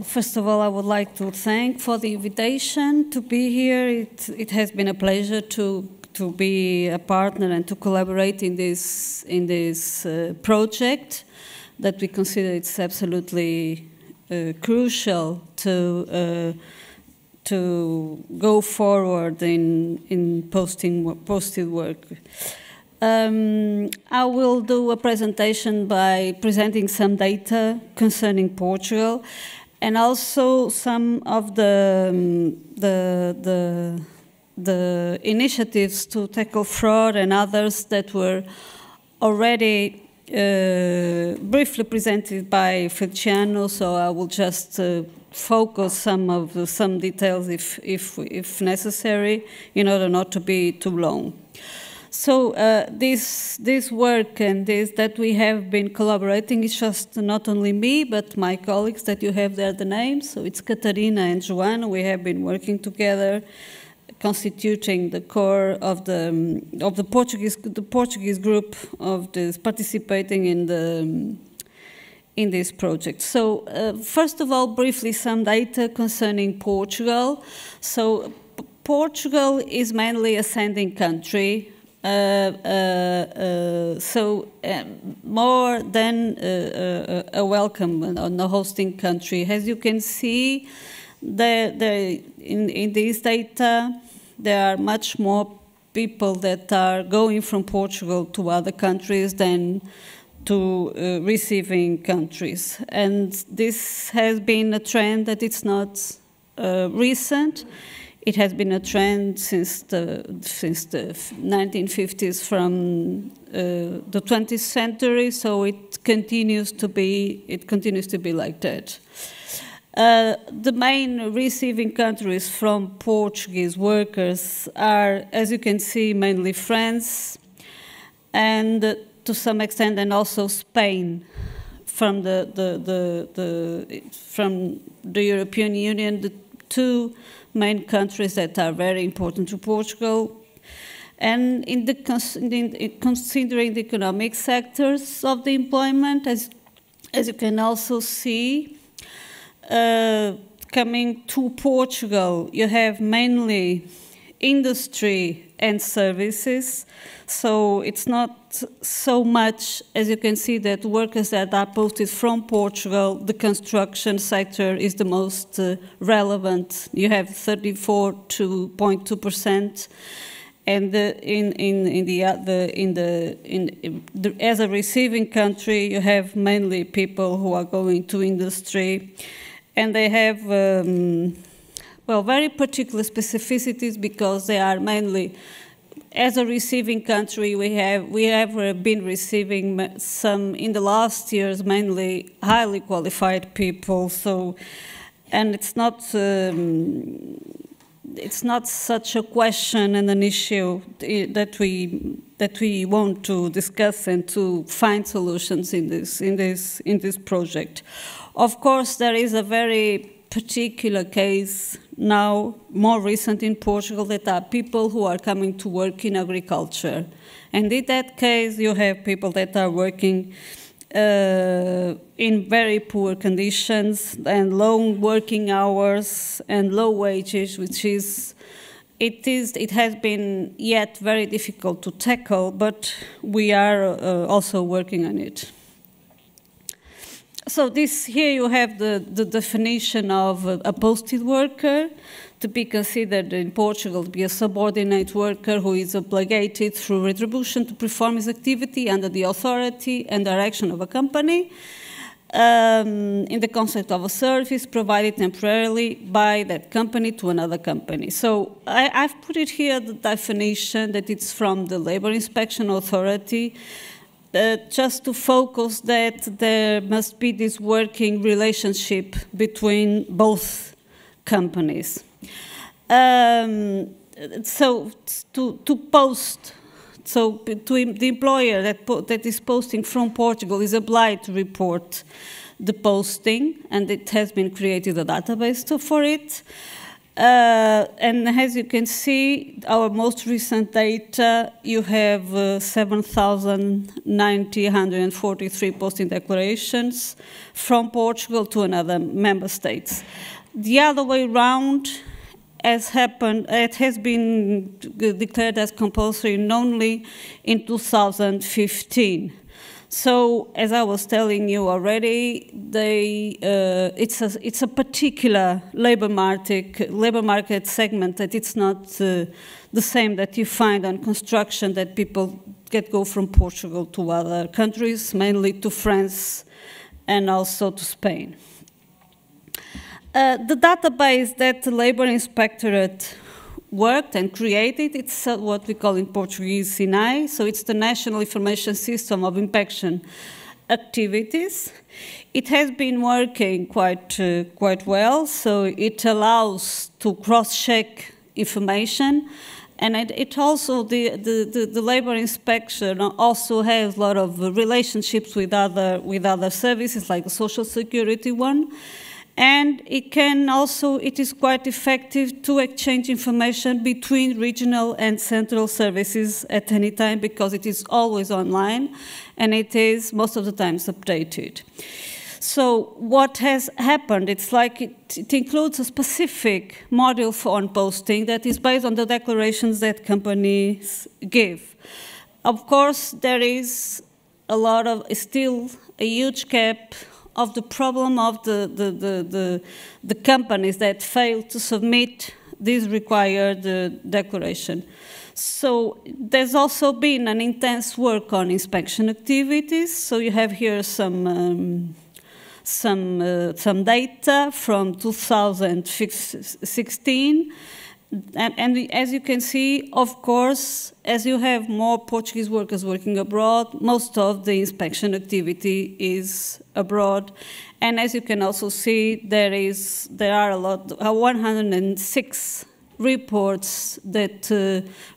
First of all, I would like to thank for the invitation to be here. It has been a pleasure to be a partner and to collaborate in this project that we consider it's absolutely crucial to go forward in posted work. I will do a presentation by presenting some data concerning Portugal, and also some of the initiatives to tackle fraud and others that were already briefly presented by Feliciano. So I will just focus some details if necessary, in order not to be too long. So this work and this that we have been collaborating is just not only me, but my colleagues that you have there the names. So it's Catarina and Joana. We have been working together, constituting the core of the Portuguese group of this participating in this project. So first of all, briefly some data concerning Portugal. So Portugal is mainly a sending country. More than a welcome on the hosting country. As you can see, in these data, there are much more people that are going from Portugal to other countries than to receiving countries. And this has been a trend that it's not recent. It has been a trend since the 1950s, from the 20th century. So it continues to be like that. The main receiving countries from Portuguese workers are, as you can see, mainly France, and to some extent, and also Spain. From the European Union, the two main countries that are very important to Portugal. And considering the economic sectors of the employment, as you can also see, coming to Portugal, you have mainly industry and services. So it's not so much, as you can see, that workers that are posted from Portugal, the construction sector is the most relevant. You have 34.2%, and as a receiving country, you have mainly people who are going to industry, and they have well, very particular specificities, because they are mainly, as a receiving country, we have been receiving some, in the last years, mainly highly qualified people. So, and it's not such a question and an issue that we want to discuss and to find solutions in this project. Of course, there is a very particular case now, more recent in Portugal, that are people who are coming to work in agriculture. And in that case, you have people that are working in very poor conditions and long working hours and low wages, which it has been yet very difficult to tackle, but we are also working on it. So here you have the definition of a posted worker, to be considered in Portugal to be a subordinate worker who is obligated through retribution to perform his activity under the authority and direction of a company, in the concept of a service provided temporarily by that company to another company. So I've put it here, the definition, that it's from the Labor Inspection Authority, just to focus that there must be this working relationship between both companies. So to post, so the employer that is posting from Portugal is obliged to report the posting, and it has been created a database for it. And as you can see, our most recent data, you have 7,943 posting declarations from Portugal to another member states. The other way around has happened, it has been declared as compulsory only in 2015. So, as I was telling you already, it's a particular labor market segment that it's not the same that you find on construction, that people go from Portugal to other countries, mainly to France and also to Spain. The database that the Labor Inspectorate worked and created, it's what we call in Portuguese SINAI, so it's the National Information System of Inspection Activities. It has been working quite well, so it allows to cross-check information, and it also, the labor inspection also has a lot of relationships with other services, like the Social Security one. And it is quite effective to exchange information between regional and central services at any time, because it is always online and it is most of the times updated. So what has happened, it's like it includes a specific module for on-posting that is based on the declarations that companies give. Of course, there is still a huge gap of the problem of the companies that fail to submit this required declaration. So there's also been an intense work on inspection activities. So you have here some data from 2016. And as you can see, of course, as you have more Portuguese workers working abroad, most of the inspection activity is abroad. And as you can also see, there are 106 reports that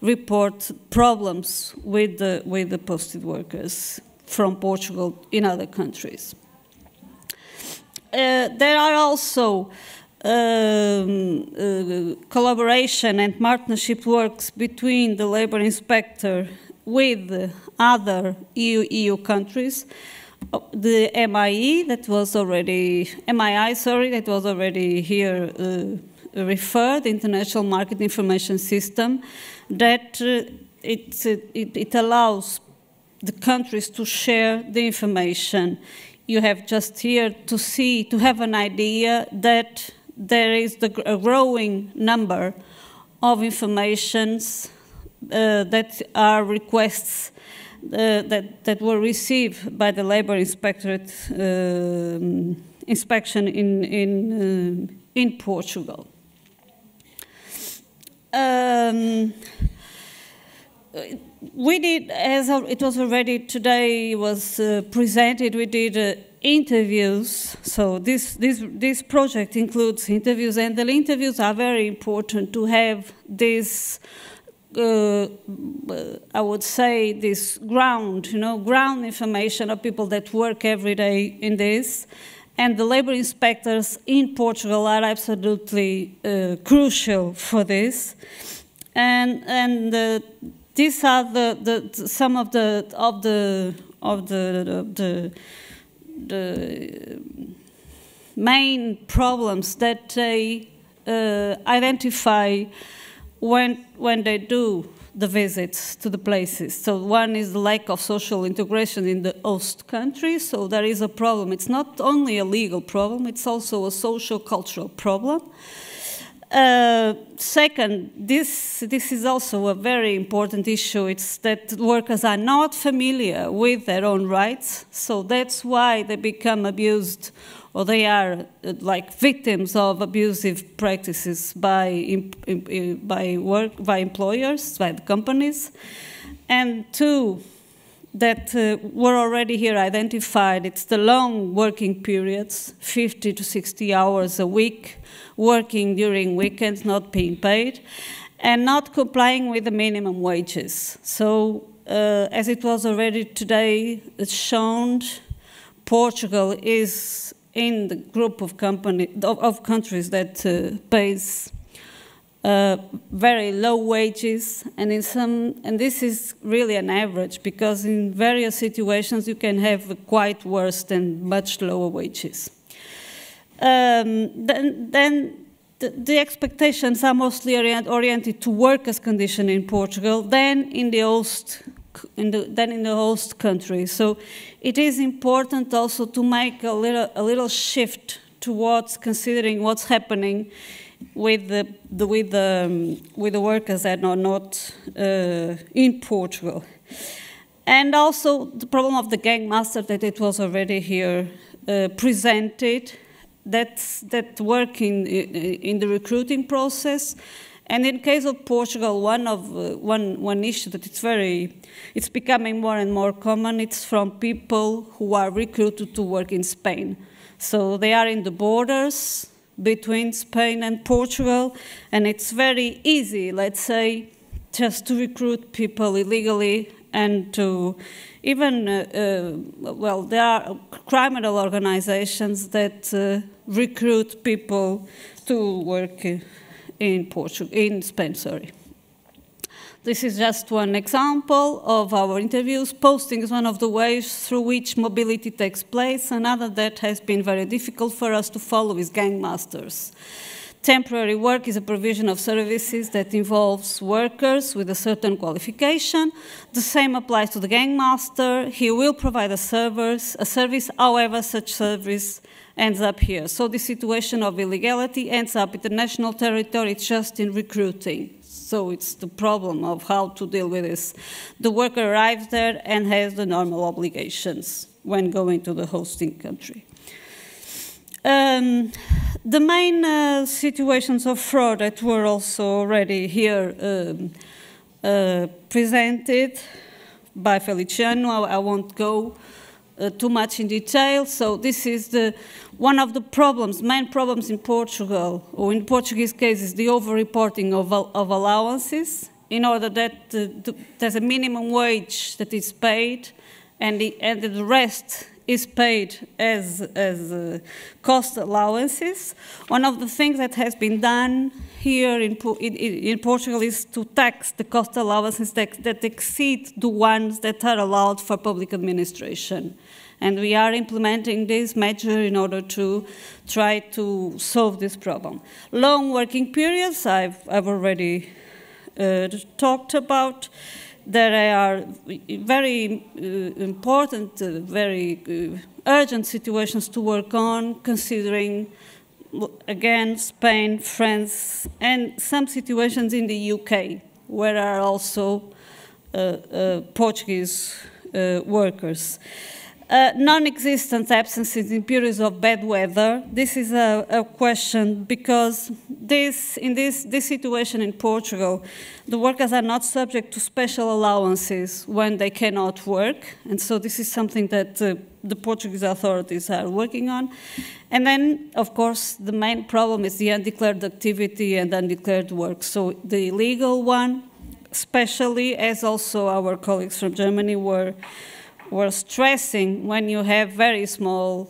report problems with the posted workers from Portugal in other countries. There are also collaboration and partnership works between the labor inspector with other EU countries. The MII that was already here referred, International Market Information System, that it allows the countries to share the information. You have just here to have an idea that there is a growing number of informations that are requests that were received by the Labor Inspectorate inspection in Portugal. We did, as it was already today was presented, we did interviews. So this project includes interviews, and the interviews are very important to have this, I would say, this ground information of people that work every day in this. And the labor inspectors in Portugal are absolutely crucial for this. And these are some of the main problems that they identify when they do the visits to the places. So one is the lack of social integration in the host country. So there is a problem. It's not only a legal problem, it's also a social cultural problem. Second, this is also a very important issue. It's that workers are not familiar with their own rights, so that's why they become abused, or they are like victims of abusive practices by employers, by the companies. And two, that were already here identified, it's the long working periods, 50 to 60 hours a week, working during weekends, not being paid, and not complying with the minimum wages. So, as it was already today shown, Portugal is in the group of countries that pays very low wages, and this is really an average, because in various situations you can have quite worse than much lower wages. Then the expectations are mostly oriented to workers' condition in Portugal than in the host country. So it is important also to make a little shift towards considering what's happening with the workers that are not in Portugal. And also the problem of the gang master, that it was already here presented, that work in the recruiting process. And in case of Portugal, one issue that it's becoming more and more common, it's from people who are recruited to work in Spain. So they are in the borders between Spain and Portugal, and it's very easy, let's say, just to recruit people illegally, and to even, well, there are criminal organizations that recruit people to work in Spain, sorry. This is just one example of our interviews. Posting is one of the ways through which mobility takes place. Another that has been very difficult for us to follow is gang masters. Temporary work is a provision of services that involves workers with a certain qualification. The same applies to the gang master. He will provide a service, however, such service ends up here. So the situation of illegality ends up in the national territory just in recruiting. So it's the problem of how to deal with this. The worker arrives there and has the normal obligations when going to the hosting country. The main situations of fraud that were also already here presented by Feliciano, I won't go too much in detail. So this is one of the main problems in Portugal, or in Portuguese case, is the over-reporting of allowances, in order that there's a minimum wage that is paid, and the rest is paid as cost allowances. One of the things that has been done here in Portugal is to tax the cost allowances that exceed the ones that are allowed for public administration. And we are implementing this measure in order to try to solve this problem. Long working periods, I've already talked about. There are very important, very urgent situations to work on, considering, again, Spain, France, and some situations in the UK, where are also Portuguese workers. Non-existent absences in periods of bad weather. This is a question because in this situation in Portugal, the workers are not subject to special allowances when they cannot work. And so this is something that the Portuguese authorities are working on. And then, of course, the main problem is the undeclared activity and undeclared work. So the illegal one, especially, as also our colleagues from Germany were stressing, when you have very small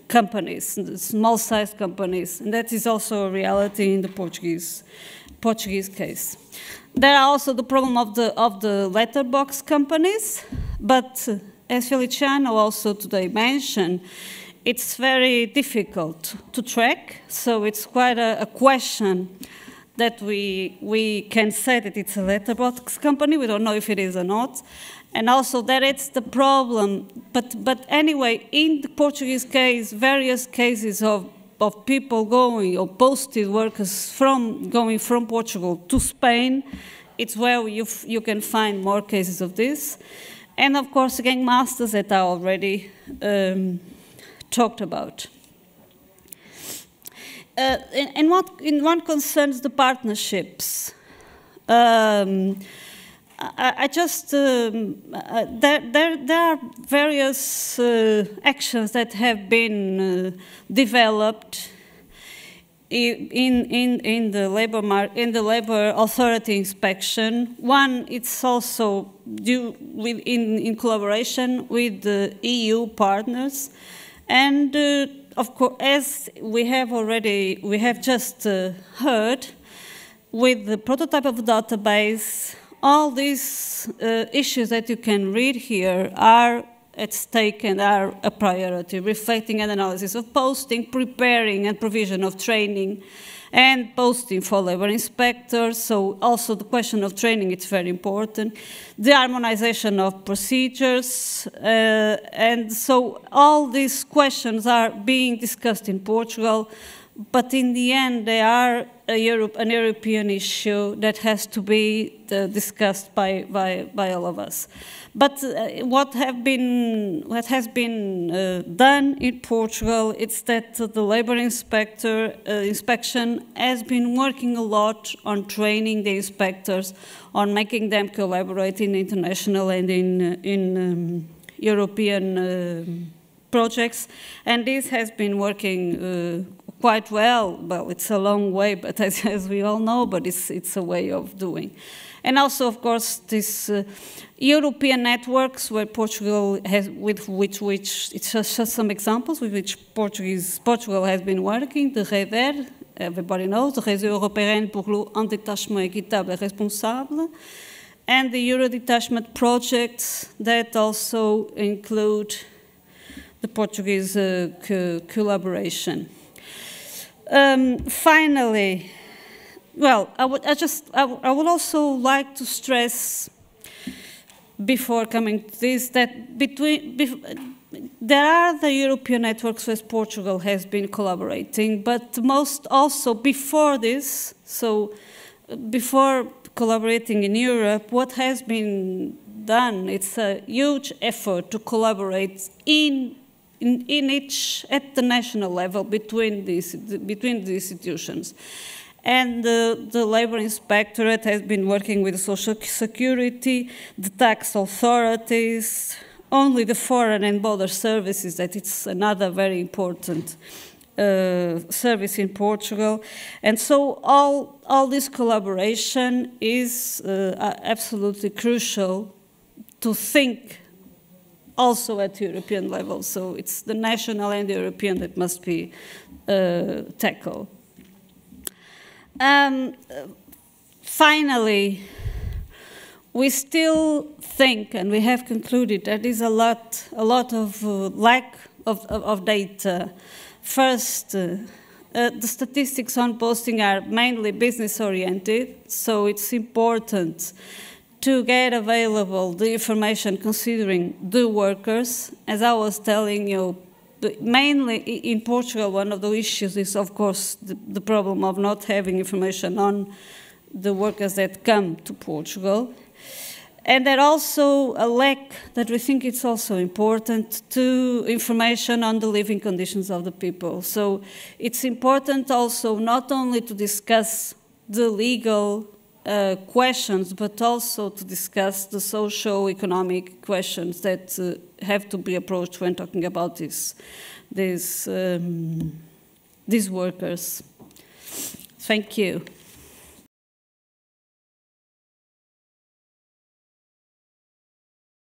companies, small-sized companies, and that is also a reality in the Portuguese case. There are also the problem of the letterbox companies, but as Feliciano also today mentioned, it's very difficult to track, so it's quite a question that we can say that it's a letterbox company. We don't know if it is or not. And also that it's the problem, but anyway, in the Portuguese case, various cases of people going, or posted workers going from Portugal to Spain, it's where you can find more cases of this. And of course, gang masters that I already talked about. In what concerns the partnerships, I just, there are various actions that have been developed in the labor authority inspection. One, it's also in collaboration with the EU partners, and of course, as we have just heard, with the prototype of the database, all these issues that you can read here are at stake and are a priority, reflecting an analysis of posting, preparing and provision of training, and posting for labor inspectors. So also the question of training is very important. The harmonization of procedures. And so all these questions are being discussed in Portugal, but in the end they are an European issue that has to be discussed by all of us. But what has been done in Portugal is that the labor inspection has been working a lot on training the inspectors, on making them collaborate in international and in European projects, and this has been working quite well. Well, it's a long way, but as we all know, but it's a way of doing. And also, of course, these European networks where Portugal has, with which it's just some examples with which Portugal has been working. The REDER, everybody knows, the Réseau Européen pour l'Endetachement Équitable et Responsable, and the Euro Detachment projects that also include the Portuguese collaboration. Finally, well, I would also like to stress, before coming to this, that there are the European networks where Portugal has been collaborating, but most also before this, so before collaborating in Europe, what has been done, it's a huge effort to collaborate at the national level between the institutions. And the Labour Inspectorate has been working with the Social Security, the tax authorities, only the Foreign and Border Services, that it's another very important service in Portugal. And so all this collaboration is absolutely crucial to think also at European level. So it's the national and the European that must be tackled. Finally, we still think, and we have concluded, that there is a lot of lack of data. First, the statistics on posting are mainly business-oriented, so it's important to get available the information considering the workers. As I was telling you, mainly in Portugal, one of the issues is, of course, the problem of not having information on the workers that come to Portugal. And there also a lack that we think it's also important to information on the living conditions of the people. So it's important also not only to discuss the legal questions, but also to discuss the socio-economic questions that have to be approached when talking about these workers. Thank you.